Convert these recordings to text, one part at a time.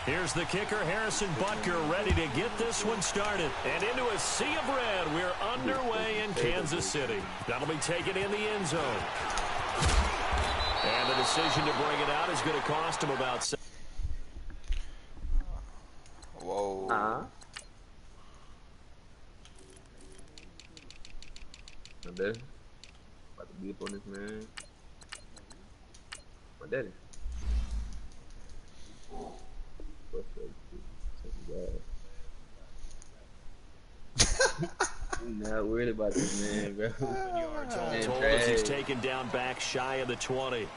Here's the kicker, Harrison Butker, ready to get this one started. And into a sea of red, we're underway in Kansas City. That'll be taken in the end zone. And the decision to bring it out is going to cost him about... Whoa. My daddy. About to beat up on this man. My daddy. I'm not worried about this man, bro. Told us he's taken down back shy of the 20.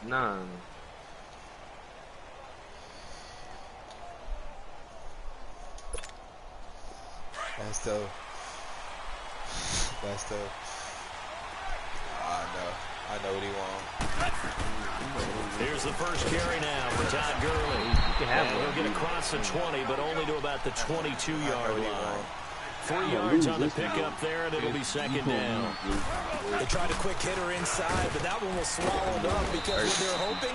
Nah. That's tough. That's tough. I know what he wants. Here's the first carry now for Todd Gurley. And he'll get across the 20, but only to about the 22-yard line. 3 yards on the pickup there, and it'll be second down. They tried a quick hitter inside, but that one was swallowed up because what they're hoping,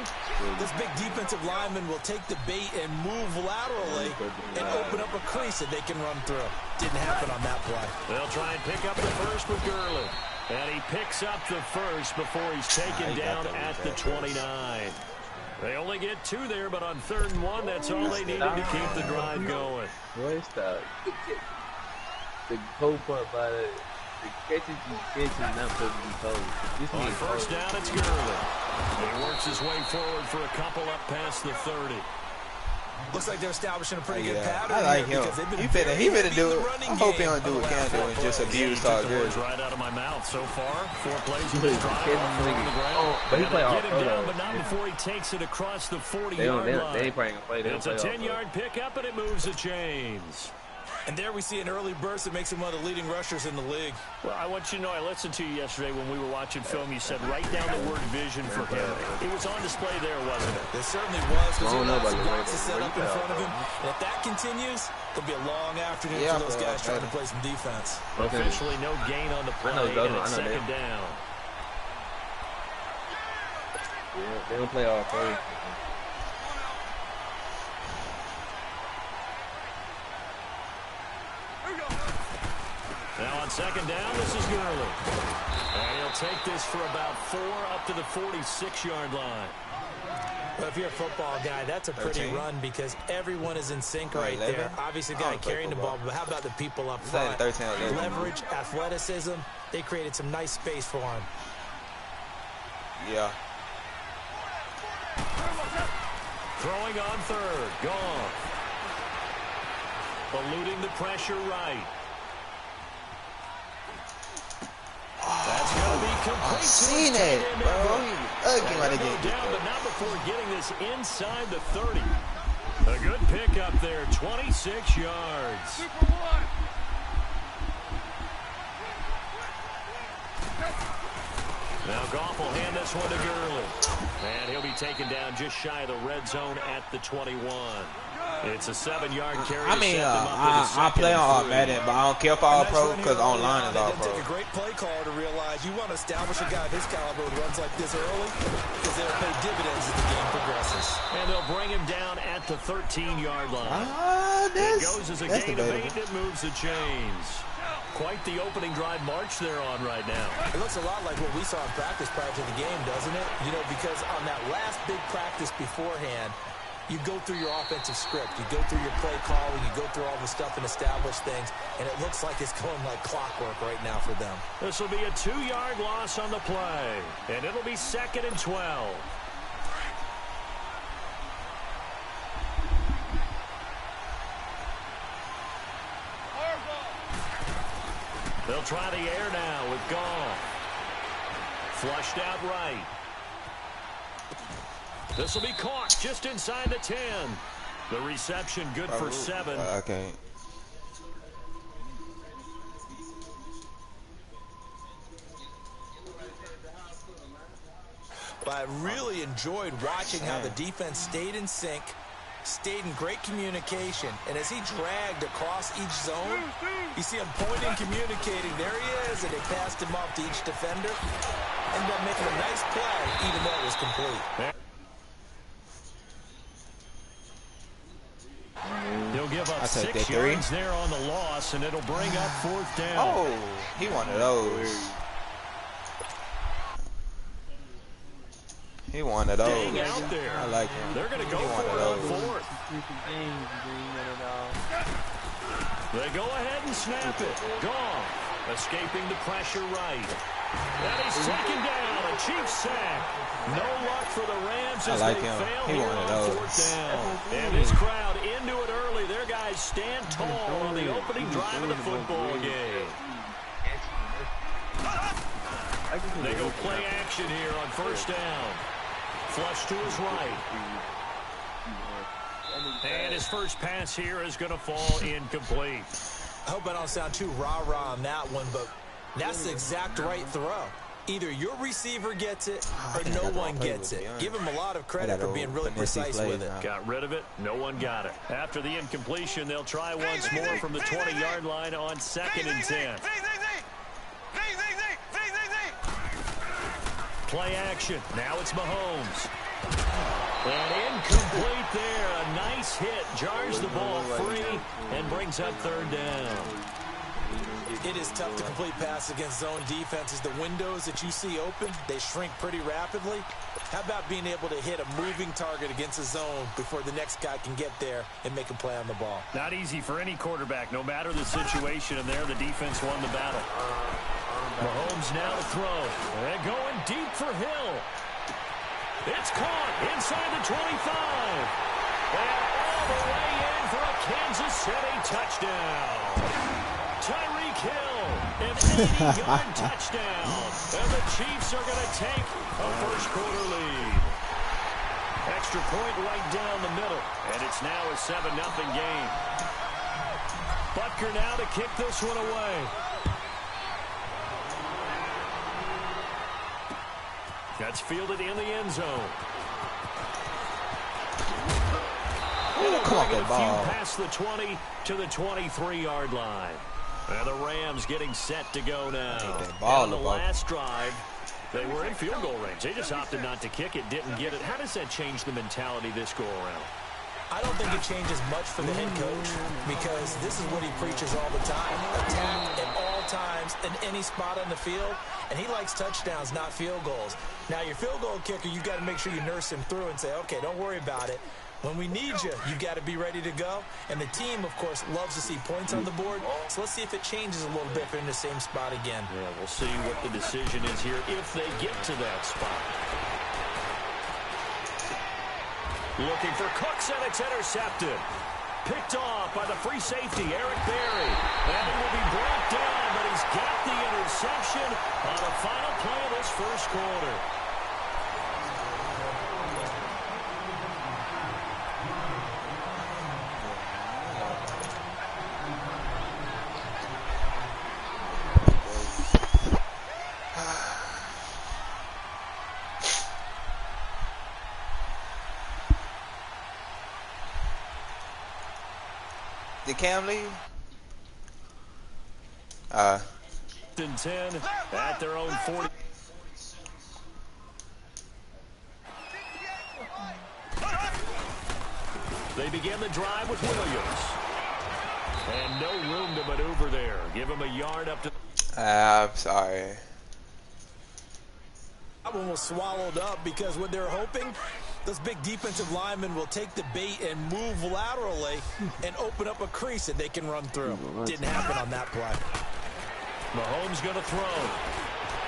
this big defensive lineman will take the bait and move laterally and open up a crease that they can run through. Didn't happen on that play. They'll try and pick up the first with Gurley. And he picks up the first before he's taken down at the 29. They only get 2 there, but on 3rd and 1, that's all they needed to keep the drive going. Boy, stop. The cold part by the catches you catch is not supposed to be cold. On first down, it's Gurley. He works his way forward for a couple up past the 30. Looks like they're establishing a pretty good pattern. I like him. He finna do it. I hope he don't do what Cam do and just abuse Todd Gurley. Right out of my mouth so far. 4 plays in this drive. But he play all get him down, but not before he takes it across the 40-yard line. They ain't probably gonna play. It's a 10-yard pickup, and it moves the chains. And there we see an early burst that makes him one of the leading rushers in the league. Well, I want you to know, I listened to you yesterday when we were watching film. You said write down the word vision for him. It was on display there, wasn't it? It certainly was, because he had some boxes set up in front of him. And if that continues, it'll be a long afternoon for those guys trying to play some defense. Officially no gain on the play, and it's second down. Yeah, they don't play all three. Now on second down, this is Gurley. And he'll take this for about 4 up to the 46-yard line. Well, if you're a football guy, that's a pretty run because everyone is in sync right there. Obviously, the guy carrying the ball, but how about the people up front? Leverage, athleticism. They created some nice space for him. Yeah. Throwing on 3rd. Gone. Eluding the pressure right. That's going to be complete. I've seen it, bro. Down, but not before getting this inside the 30. A good pickup there, 26 yards. Now Goff will hand this one to Gurley. And he'll be taken down just shy of the red zone at the 21. It's a 7-yard carry. I mean, I play on Madden, but I don't care for All Pro because online is All Pro. Take a great play caller to realize you want to establish a guy of his caliber who runs like this early because they'll pay dividends as the game progresses. And they'll bring him down at the 13-yard line. It goes as a gain of 8. It moves the chains. Quite the opening drive march they're on right now. It looks a lot like what we saw in practice prior to the game, doesn't it? You know, because on that last big practice beforehand, you go through your offensive script, you go through your play calling, you go through all the stuff and establish things, and it looks like it's going like clockwork right now for them. This will be a 2-yard loss on the play, and it'll be 2nd and 12. They'll try the air now with Goff. Flushed out right. This will be caught just inside the 10. The reception good for 7. Okay. But I really enjoyed watching how the defense stayed in sync, stayed in great communication, and as he dragged across each zone, you see him pointing, communicating. There he is, and they passed him off to each defender. Ended up making a nice play, even though it was complete. He'll give up I'll take 6 that 3. yards there on the loss, and it'll bring up 4th down. Oh, he wanted those. He wanted those. Staying out there. I like him. They're going to go for it on 4th. They go ahead and snap it. Gone. Escaping the pressure right. That is 2nd down. A Chiefs sack. No luck for the Rams as like they him. fail He here wanted on those. 4th down. And this crowd into it early. Their guys stand tall on the opening drive of the football game. They go play action here on 1st down. Flush to his right. And his first pass here is going to fall incomplete. I hope I don't sound too rah-rah on that one, but that's the exact right throw. Either your receiver gets it or no one gets it. Give him a lot of credit for being really precise with it. Got rid of it. No one got it. After the incompletion, they'll try once more from the 20-yard line on 2nd and 10. Play action. Now it's Mahomes. And incomplete there. A nice hit. Jars the ball free and brings up 3rd down. It is tough to complete passes against zone defenses. The windows that you see open, they shrink pretty rapidly. How about being able to hit a moving target against a zone before the next guy can get there and make a play on the ball? Not easy for any quarterback, no matter the situation, and there the defense won the battle. Mahomes now to throw. They're going deep for Hill. It's caught inside the 25. And all the way in for a Kansas City touchdown. Tyreek Hill, an 80-yard touchdown. And the Chiefs are going to take a first-quarter lead. Extra point right down the middle. And it's now a 7-0 game. Butker now to kick this one away. That's fielded in the end zone. Come on, that ball. Past the 20 to the 23-yard line. And the Rams getting set to go now. On the last drive, they were in field goal range. They just opted not to kick it, didn't get it. How does that change the mentality this go around? I don't think it changes much for the head coach because this is what he preaches all the time. Attack at all times in any spot on the field, and he likes touchdowns, not field goals. Now, your field goal kicker, you've got to make sure you nurse him through and say, okay, don't worry about it. When we need you, you've got to be ready to go. And the team, of course, loves to see points on the board. So let's see if it changes a little bit if they're in the same spot again. Yeah, we'll see what the decision is here if they get to that spot. Looking for Cooks, and it's intercepted. Picked off by the free safety, Eric Berry. And he will be brought down, but he's got the interception on the final play of this first quarter. Did Cam leave? 10 at their own 40. They begin the drive with Williams. And no room to maneuver there. Give him a yard up to... I'm sorry. That one was swallowed up because what they're hoping, those big defensive linemen will take the bait and move laterally and open up a crease that they can run through. Didn't happen on that play. Mahomes going to throw.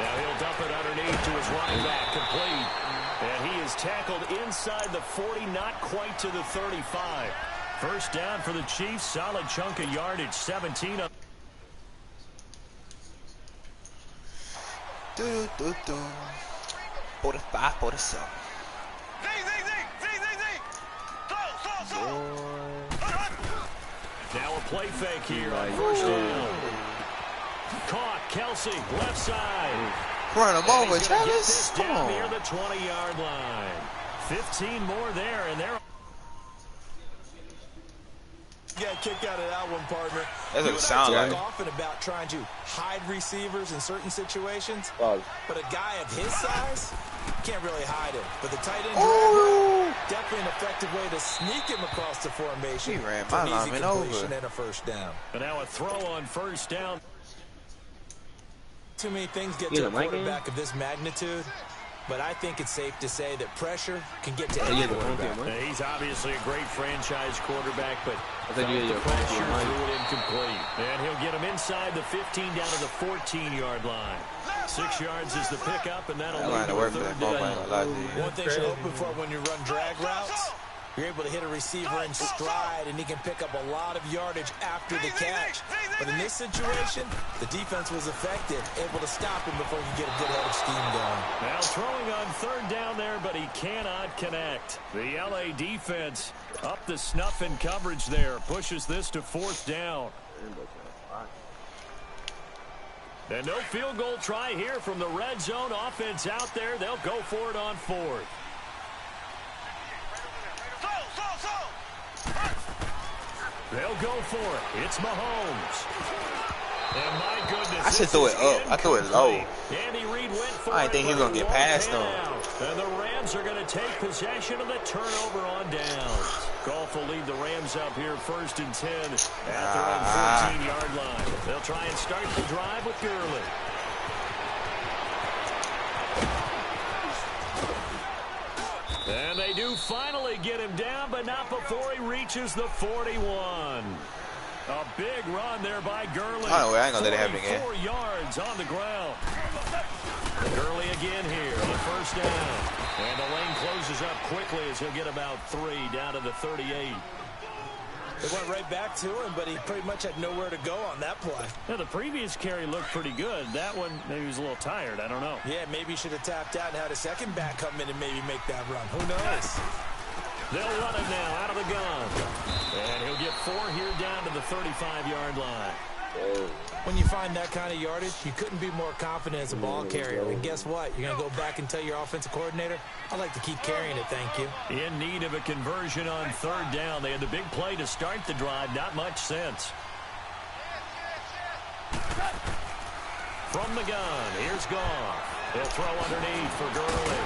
Now he'll dump it underneath to his running back, complete. And he is tackled inside the 40, not quite to the 35. First down for the Chiefs, solid chunk of yardage, 17 up. Por 47. Now a play fake here on first down. Caught, Kelsey, left side. Run him over, Travis. Come Down on. near the 20-yard line. 15 more there, and they're... Got kicked out of that one, partner. That's what You it and I sound talk like. often about trying to hide receivers in certain situations, Wow. but a guy of his size can't really hide it. But the tight end Oh, definitely an effective way to sneak him across the formation. He ran for my an easy lineman completion over. and a first down. And now a throw on first down. Too many things get to a quarterback of this magnitude, but I think it's safe to say that pressure can get to any quarterback. He's obviously a great franchise quarterback, but I think the pressure threw it incomplete. And he'll get him inside the 15 down to the 14-yard line. 6 yards is the pickup, and that'll lead to a third down. One thing you're hoping for when you run drag routes, you're able to hit a receiver in stride, and he can pick up a lot of yardage after the catch. But in this situation, the defense was effective, able to stop him before he could get a good head of steam going. Now throwing on third down there, but he cannot connect. The LA defense up the snuff in coverage there, pushes this to fourth down. And no field goal try here from the red zone offense out there. They'll go for it on fourth. They'll go for it. It's Mahomes. And my goodness, I should throw it up. I threw it low. Andy Reid went for I didn't think he was going to get past them. And the Rams are going to take possession of the turnover on downs. Goff will lead the Rams up here first and 10 at their own 14-yard line. They'll try and start the drive with Gurley. And they do finally get him down, but not before he reaches the 41. A big run there by Gurley. Oh, I ain't gonna let it happen again. 4 yards on the ground. Gurley again here on the first down. And the lane closes up quickly as he'll get about 3 down to the 38. It went right back to him, but he pretty much had nowhere to go on that play. Now, the previous carry looked pretty good. That one, maybe he was a little tired. I don't know. Yeah, maybe he should have tapped out and had a second back come in and maybe make that run. Who knows? They'll run him now out of the gun. And he'll get 4 here down to the 35-yard line. When you find that kind of yardage, you couldn't be more confident as a ball carrier. And guess what? You're going to go back and tell your offensive coordinator, I'd like to keep carrying it, thank you. In need of a conversion on third down. They had the big play to start the drive. Not much sense. From the gun, here's Goff. He'll throw underneath for Gurley.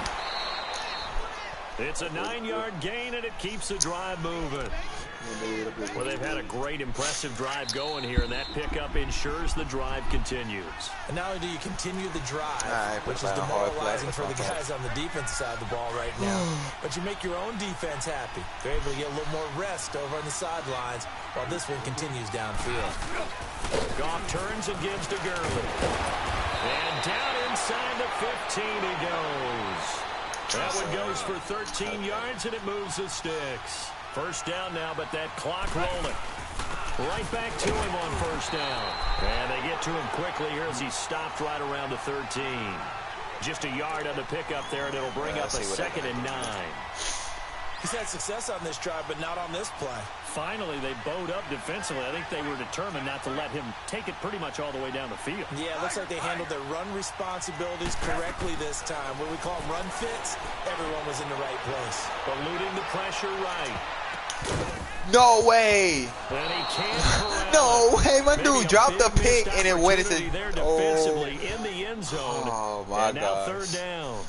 It's a 9-yard gain, and it keeps the drive moving. Well, they've had a great, impressive drive going here, and that pickup ensures the drive continues. And not only do you continue the drive, which is demoralizing for the guys on the defensive side of the ball right now, but you make your own defense happy. They're able to get a little more rest over on the sidelines while this one continues downfield. Goff turns and gives to Gurley. And down inside the 15 he goes. That one goes for 13 yards, and it moves the sticks. First down now, but that clock rolling. Right back to him on first down. And they get to him quickly here as he stopped right around the 13. Just a yard on the pickup there, and it'll bring up a 2nd and 9. He's had success on this drive, but not on this play. Finally, they bowed up defensively. I think they were determined not to let him take it pretty much all the way down the field. Yeah, it looks like they handled their run responsibilities correctly this time. What we call them run fits, everyone was in the right place. Eluding the pressure right. No way. And he can't no way. My dude dropped the pick and it went into there defensively in the end zone. Oh, my God. And now third down.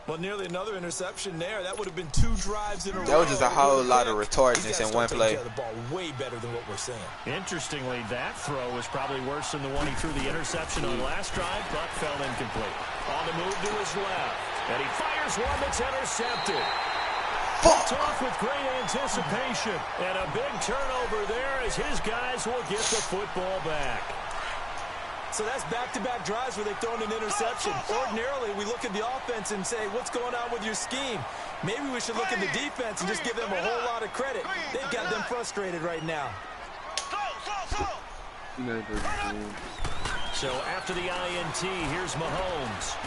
Well, nearly another interception there. That would have been 2 drives in a row. That was just a whole lot of retardedness in one play. The ball way better than what we're seeing. Interestingly, that throw was probably worse than the one he threw the interception on last drive, but fell incomplete. On the move to his left, and he fires one that's intercepted. It's off with great anticipation, and a big turnover there as his guys will get the football back. So that's back-to-back drives where they've thrown an interception. Ordinarily, we look at the offense and say, what's going on with your scheme? Maybe we should look at the defense and just give them a whole lot of credit. They've got them frustrated right now. So after the INT, here's Mahomes.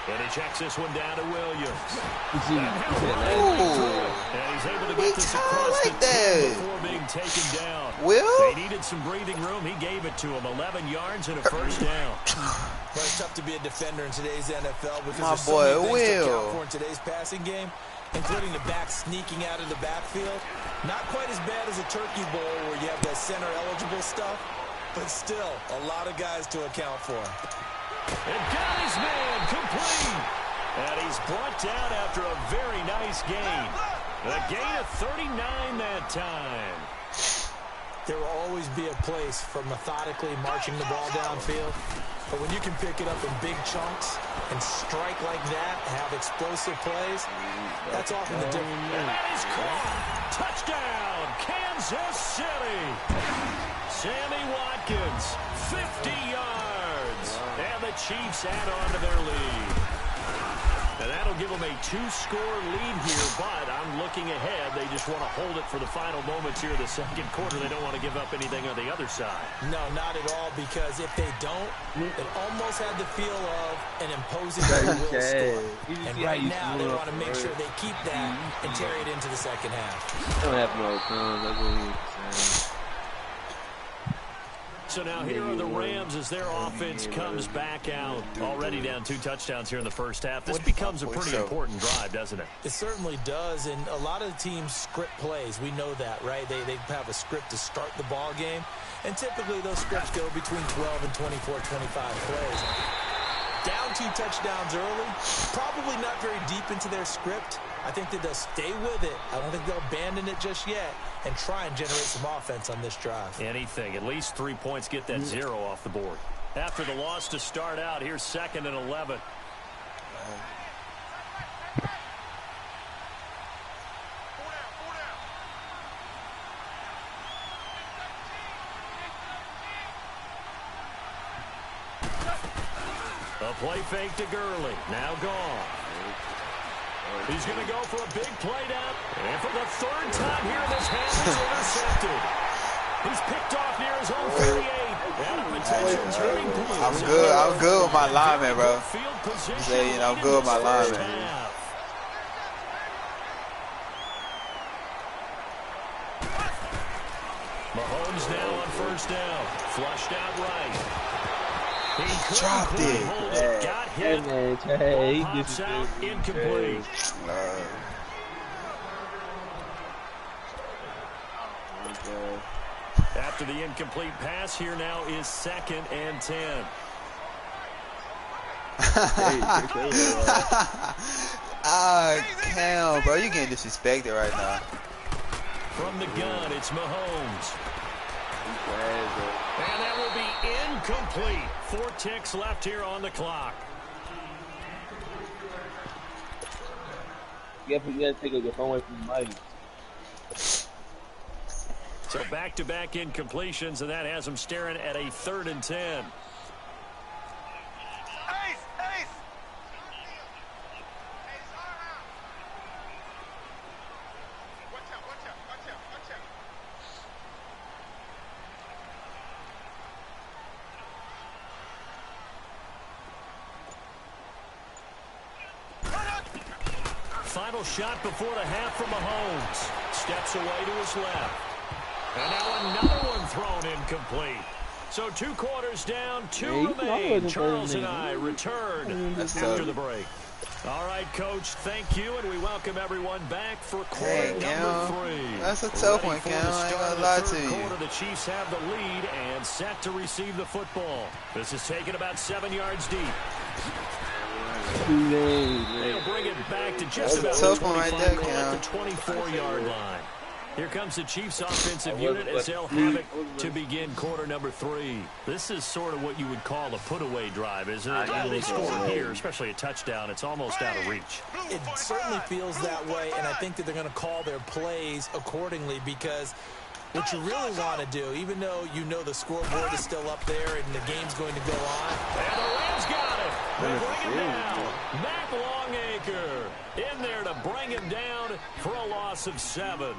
And he checks this one down to Williams. And he's able to get this across the 10 before being taken down. They needed some breathing room. He gave it to him. 11 yards and a first down. Well, it's tough to be a defender in today's NFL because My there's so boy many things to account Will. for in today's passing game, including the back sneaking out of the backfield. Not quite as bad as a turkey bowl where you have that center-eligible stuff, but still a lot of guys to account for. And got his man complete. And he's brought down after a very nice gain. A gain of 39 that time. There will always be a place for methodically marching the ball downfield. But when you can pick it up in big chunks and strike like that, have explosive plays, that's often the difference. And that is caught. Touchdown, Kansas City. Sammy Watkins, 50 yards. And the Chiefs add on to their lead. And that'll give them a 2-score lead here, but I'm looking ahead. They just want to hold it for the final moments here of the second quarter. They don't want to give up anything on the other side. No, not at all, because if they don't, it almost had the feel of an imposing will score. And right now, they want to make sure they keep that and carry it into the second half. Don't have no time. That's what he's saying. So now here are the Rams as their offense comes back out. Already down 2 touchdowns here in the first half. This becomes a pretty important drive, doesn't it? It certainly does, and a lot of the teams script plays. We know that, right? They have a script to start the ball game, and typically those scripts go between 12 and 24, 25 plays. Down 2 touchdowns early, probably not very deep into their script. I think that they'll stay with it. I don't think they'll abandon it just yet and try and generate some offense on this drive. Anything. At least 3 points get that 0 off the board. After the loss to start out, here's 2nd and 11. A play fake to Gurley. Now gone. He's going to go for a big play down. And for the 3rd time here, this hand is intercepted. He's picked off near his own 38. And a potential turning point. I'm good with my lineman, bro. I'm good with my lineman. Mahomes now on 1st down. Flushed out right. He dropped it. Got hit. Hey, Pops out, incomplete. After the incomplete pass, here now is 2nd and 10. Cam, bro, you getting disrespected right now. From the gun, it's Mahomes. And that will be incomplete. 4 ticks left here on the clock. You gotta take your phone away from the mic. So back-to-back incompletions, and that has them staring at a 3rd and 10. Final shot before the half from Mahomes. Steps away to his left. And now another one thrown incomplete. So 2 quarters down, 2 remain. Charles and I return after the break. All right, Coach, thank you, and we welcome everyone back for quarter number 3. That's a tough one, Cam. I ain't gonna lie to you. The Chiefs have the lead and set to receive the football. This is taken about 7 yards deep. They'll bring it back to just about the 24-yard line. Here comes the Chiefs offensive unit as they'll have it to begin quarter number 3. This is sort of what you would call a put-away drive, isn't it? They score here, especially a touchdown. It's almost out of reach. It certainly feels that way, and I think that they're going to call their plays accordingly, because what you really want to do, even though you know the scoreboard is still up there and the game's going to go on. And the Rams got it. They bring it down. Matt Longacre in there to bring him down for a loss of 7.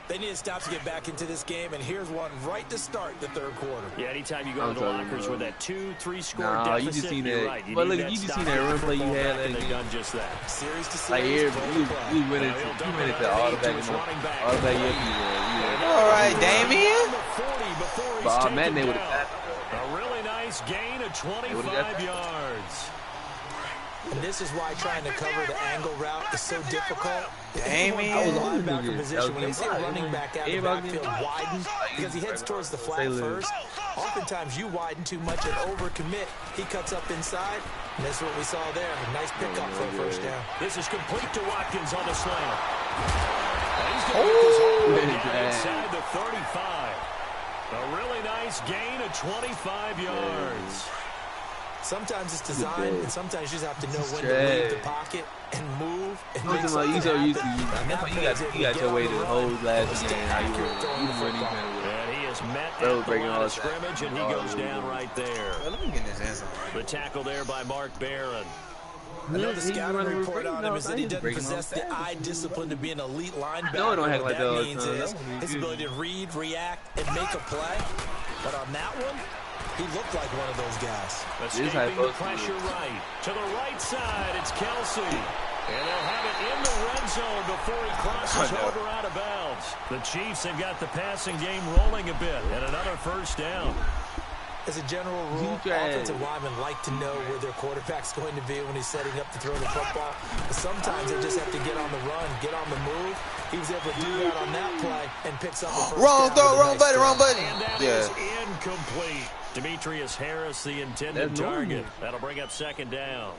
They need to stop to get back into this game, and here's one right to start the 3rd quarter. Yeah, anytime you go to the lockers with that 2-3 score deficit, you just seen that. Right. But look, you just seen that run play you had. And they've done just that. Series to series. Like here, you went into all the back. All right, Damien. Bob Madden would have. A really nice gain of 25 yards. And this is why trying to cover the angle route is so difficult. Damien. Linebacker position, when you see a running back out of the backfield widen, because he heads towards the flat first, oftentimes you widen too much and overcommit. He cuts up inside, and that's what we saw there. A nice pickup for a first down. This is complete to Watkins on the slant. And he's going to get this all the way down inside the 35. A really nice gain of 25 yards. Sometimes it's designed, and sometimes you just have to know when to leave the pocket and move and make something happen. You got your way to hold last game. And he is met at the line of scrimmage, and he goes down right there. Let me get in this end zone. The tackle there by Mark Barron. Another scouting report on him is that he doesn't possess the eye discipline to be an elite linebacker. No, don't act like that that. means is his ability to read, react, and make a play. But on that one, he looked like one of those guys. Escaping the pressure right. To the right side, it's Kelsey. And they'll have it in the red zone before he crosses over out of bounds. The Chiefs have got the passing game rolling a bit. And another first down. As a general rule, offensive linemen like to know where their quarterback's going to be when he's setting up to throw the football. But sometimes they just have to get on the run, get on the move. He was able to do that on that play and picks up the first Wrong down. throw, wrong button, wrong button. And that is incomplete. Demetrius Harris, the intended target. That'll bring up second down.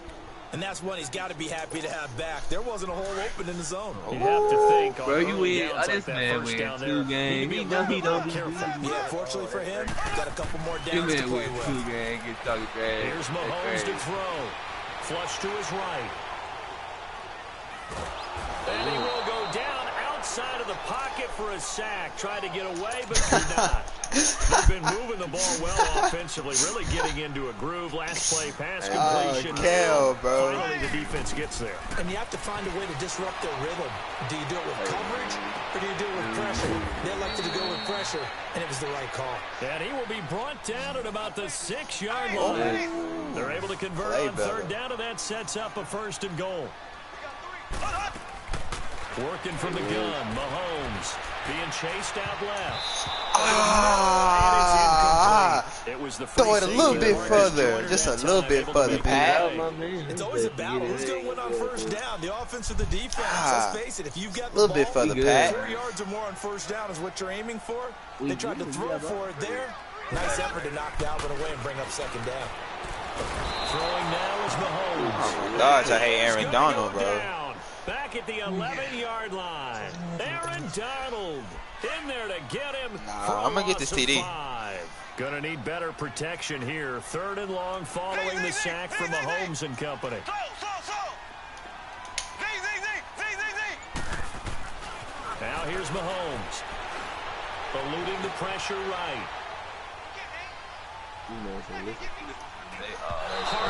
And that's one he's got to be happy to have back. There wasn't a hole open in the zone. You'd have to think. Bro, you win. This man win 2 games. He don't be Yeah, fortunately for him, got a couple more downs to play with. 2 games. Get talking trash. Here's Mahomes to throw. Flush to his right. And he will go down outside of the pocket for a sack. Tried to get away, but could not. They've been moving the ball well offensively, really getting into a groove. Last play, pass completion. Bro. Finally, the defense gets there. And you have to find a way to disrupt their rhythm. Do you do it with coverage, or do you do it with pressure? They elected to go with pressure, and it was the right call. And he will be brought down at about the 6-yard line. They're able to convert on third down, and that sets up a first and goal. Working from the gun, Mahomes being chased out left. It was the throw it a little bit further, just a little bit further, Pat. It's always a battle. Who's going to win on first down? The offense or the defense? Let's face it, if you've got the little bit further, Pat. 4 yards or more on first down is what you're aiming for. They tried to throw for it there. Nice effort to knock Dalvin away and bring up second down. Throwing now is Mahomes. Oh my gosh, I hate Aaron Donald, bro. Back at the 11-yard line. Aaron Donald in there to get him. I'm going to get this TD. Gonna need better protection here. Third and long following the sack from Mahomes and company. Now here's Mahomes. Eluding the pressure right.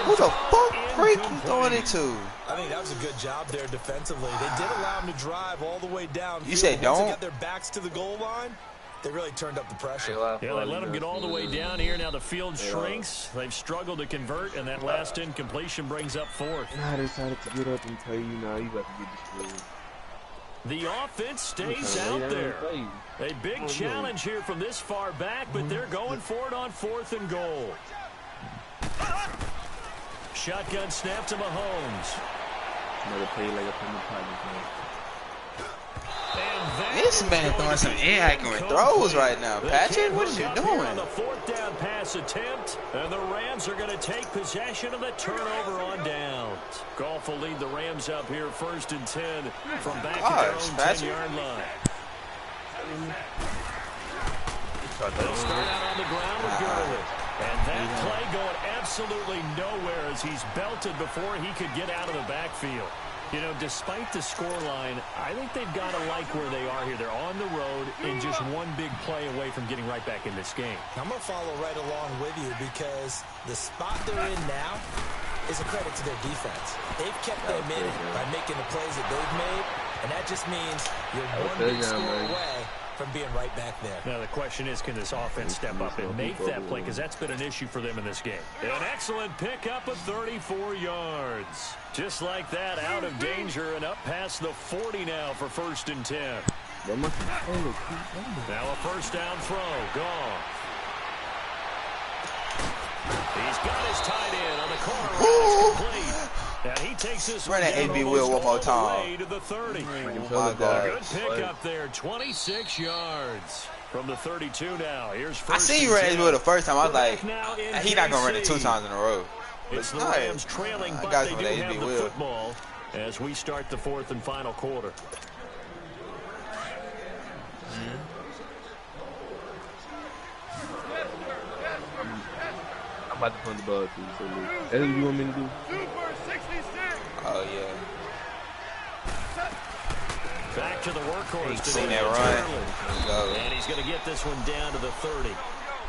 Who the fuck freak you throwing it to? I think that was a good job there defensively. They did allow him to drive all the way down. You say don't? Once they got their backs to the goal line, they really turned up the pressure. Yeah, they let them get all the way down here. Now the field shrinks. They've struggled to convert, and that last incompletion brings up fourth. I decided to get up and tell you, now you got to get destroyed. The offense stays out there. A big challenge here from this far back, but they're going for it on fourth and goal. Shotgun snap to Mahomes. Another play like up in the pocket, This man throwing some inaccurate throws right now. Patrick, what are you doing? On the fourth down pass attempt, and the Rams are going to take possession of the turnover on downs. Goff will lead the Rams up here first and 10 from back at their own 10-yard line. They'll start out on the ground with Gurley. And that play going absolutely nowhere as he's belted before he could get out of the backfield. You know, despite the scoreline, I think they've got to like where they are here. They're on the road and just one big play away from getting right back in this game. I'm going to follow right along with you because the spot they're in now is a credit to their defense. They've kept them in it by making the plays that they've made, and that just means you're one big score away from being right back there. Now the question is, can this offense step up and make that play? Because that's been an issue for them in this game. An excellent pickup of 34 yards. Just like that, out of danger and up past the 40 now for first and 10. Now a first down throw. Gone. He's got his tight end on the corner. It's complete. And he takes this Run one that down AB almost wheel one more all the time. way to the 30. Oh my God. Good pickup there, 26 yards. From the 32 now, here's first. I seen you ran his wheel the first time. I was like, he not gonna run it 2 KC. times in a row. It's the Alright. Rams trailing, I but got they some do of the have AB the wheel. football as we start the 4th and final quarter. I'm about to punt the ball too. So that's what you want me to do? Oh yeah. Back to the workhorse. Seen that run. There you go. And he's going to get this one down to the 30.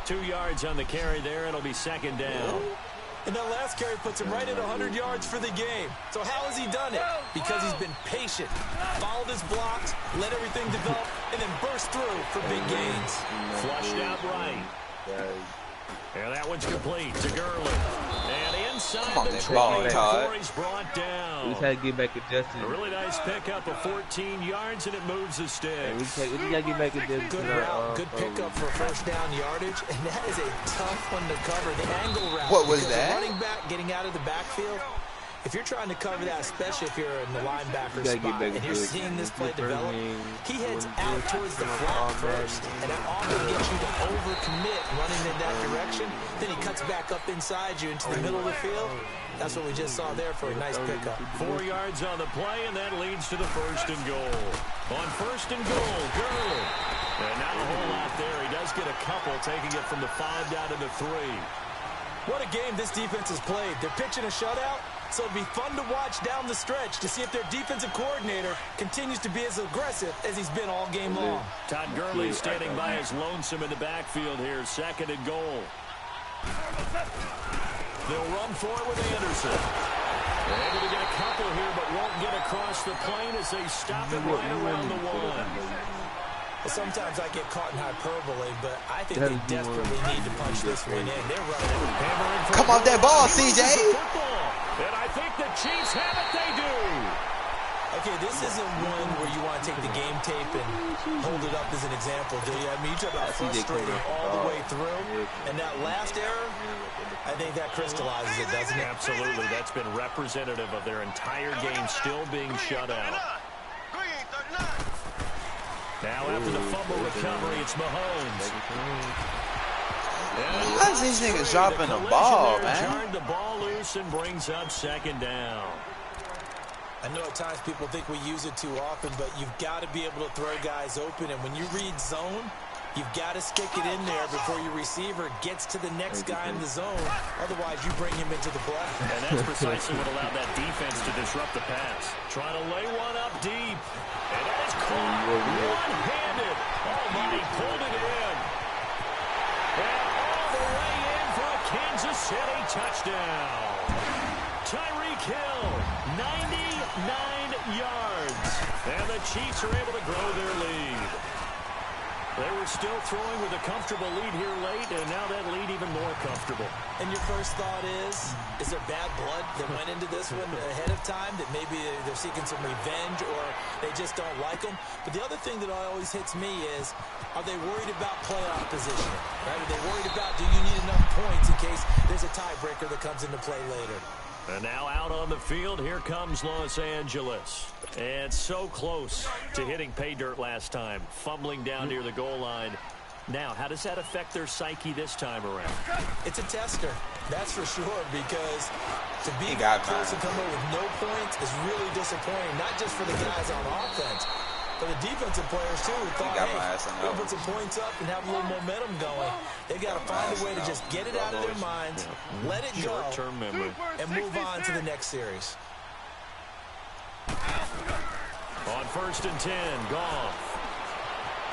2 yards on the carry there. It'll be second down. And that last carry puts him right at 100 yards for the game. So how has he done it? Because he's been patient, followed his blocks, let everything develop, and then burst through for big gains. Flushed out right. And that one's complete to Gurley. And inside Come on, the that 20 ball, Todd. before he's brought We down. just had to get back adjusted. A really nice pickup of 14 yards, and it moves the We sticks. just gotta get back adjusted. Good route, good pickup for first down yardage, and that is a tough one to cover. The angle route. What was because that? the running back getting out of the backfield. If you're trying to cover that, especially if you're in the linebacker You gotta get spot, back and you're good. seeing this play It's your first develop, game. he heads When out it's towards the all flat bad. first, and that often gets you to overcommit running in that direction. Then he cuts back up inside you into the middle of the field. That's what we just saw there for a nice pickup. 4 yards on the play, and that leads to the 1st and goal. On 1st and goal, Gurley. And not a whole lot there. He does get a couple, taking it from the 5 down to the 3. What a game this defense has played. They're pitching a shutout, so it'll be fun to watch down the stretch to see if their defensive coordinator continues to be as aggressive as he's been all game long. Todd Gurley standing by his lonesome in the backfield here, 2nd and goal. They'll run for it with Anderson. They're able to get a couple here, but won't get across the plane as they stop it right around the 1. Well, sometimes I get caught in hyperbole, but I think they desperately need to punch this one in. They're running it. Hammering for Come off that ball, CJ. football. And I think the Chiefs have it. They do. Okay, this isn't one where you want to take the game tape and hold it up as an example, do you? I mean, you talk about frustrating all the way through, and that last error, I think that crystallizes it, doesn't it? Absolutely. That's been representative of their entire game still being shut out. Now after the fumble recovery, it's Mahomes. How's these niggas dropping the ball, man? Turned the ball loose and brings up 2nd down. I know at times people think we use it too often, but you've got to be able to throw guys open, and when you read zone, you've got to stick it in there before your receiver gets to the next guy in the zone. Otherwise, you bring him into the play. And that's precisely what allowed that defense to disrupt the pass. Trying to lay one up deep. And that is caught one-handed. Almighty pulled it in. And all the way in for a Kansas City touchdown. Tyreek Hill, 99 yards. And the Chiefs are able to grow their lead. They were still throwing with a comfortable lead here late, and now that lead even more comfortable. And your first thought is there bad blood that went into this one ahead of time, that maybe they're seeking some revenge or they just don't like them? But the other thing that always hits me is, are they worried about playoff positioning? Right? Are they worried about, do you need enough points in case there's a tiebreaker that comes into play later? And now out on the field, here comes Los Angeles. And so close to hitting pay dirt last time, fumbling down near the goal line. Now, how does that affect their psyche this time around? It's a tester, that's for sure, because to be He got close mine. and come up with no points is really disappointing, not just for the guys on offense, but the defensive players, too, who thought, got my hey, ass on we'll that put some points up and have a little momentum going. They've got to find a way to just get it out of their minds, let it go, Short-term memory. and move on to the next series. On 1st and 10, Goff.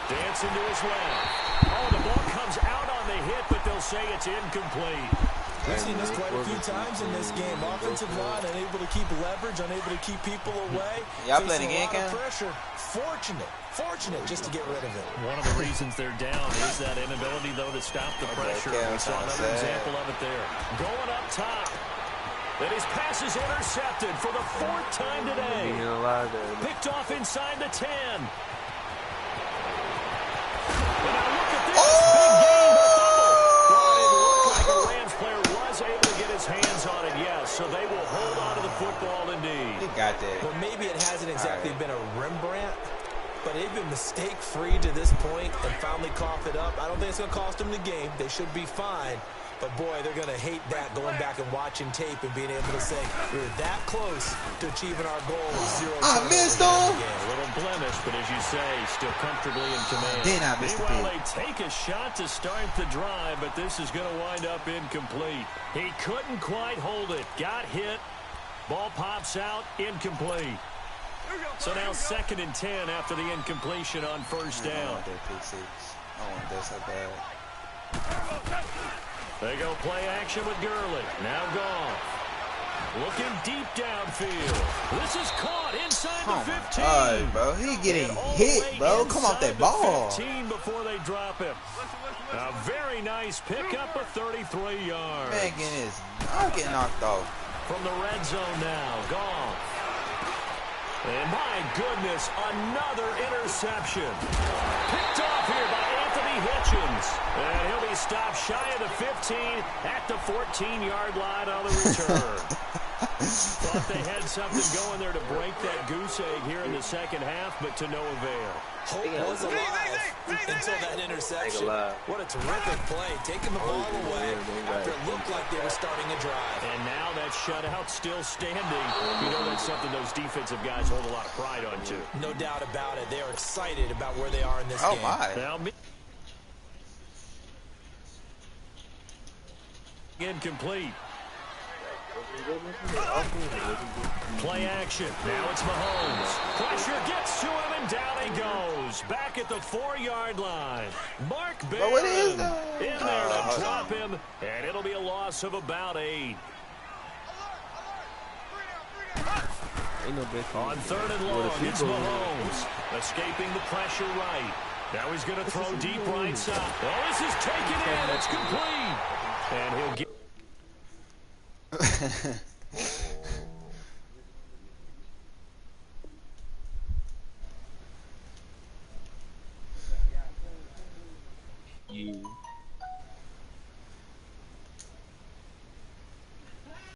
Dancing to his left. Oh, the ball comes out on the hit, but they'll say it's incomplete. We've seen this quite a few times in this game. Offensive line unable to keep leverage, unable to keep people away. Y'all play the Facing a game, lot of Cam? pressure. Fortunate just to get rid of it. One of the reasons they're down is that inability, though, to stop the pressure. Cam, We saw sounds another sad. example of it there. Going up top. And his pass is intercepted for the 4th time today. Being alive there. Picked off inside the 10. And now look at this. Big gain, but fumble. Well, it looked like a Rams player was able to get his hands on it, yes. So they will hold on to the football got that. Well, maybe it hasn't exactly been a Rembrandt, but they've been mistake-free to this point and finally coughed it up. I don't think it's going to cost them the game. They should be fine. But, boy, they're going to hate that, going back and watching tape and being able to say, we were that close to achieving our goal of 0 turnovers. I missed him. A little blemish, but as you say, still comfortably in command. Then I missed the Meanwhile, pick. they take a shot to start the drive, but this is going to wind up incomplete. He couldn't quite hold it. Got hit. Ball pops out. Incomplete. So now 2nd and 10 after the incompletion on first I down. want that pick 6. I want that so bad. They go play action with Gurley. Now gone. Looking deep downfield. This is caught inside Oh the 15. my God, bro. He getting And all the hit, way bro. Come off that inside the ball. 15 before they drop him. A very nice pickup of 33 yards. Man getting knocked off. From the red zone now. Gone. And my goodness, another interception. Picked off here by Anthony Hitchens. And he'll be stopped shy of the 15 at the 14-yard line on the return. Thought they had something going there to break that goose egg here in the second half, but to no avail. Hope was alive until that interception. What a terrific play, taking the ball away after it looked like they were starting a drive. And now that shutout still standing. You know that's something those defensive guys hold a lot of pride on, too. No doubt about it. They are excited about where they are in this Oh game. my. Now, incomplete. Play action. Now it's Mahomes. Pressure gets to him, and down he goes. Back at the 4-yard line. Mark Barron what is in that? there to drop him, and it'll be a loss of about 8. Ain't no best On 3rd and long, it's Mahomes. Escaping the pressure right. Now he's going to throw deep right side. Oh, this is taken in. It's complete. And he'll get... you.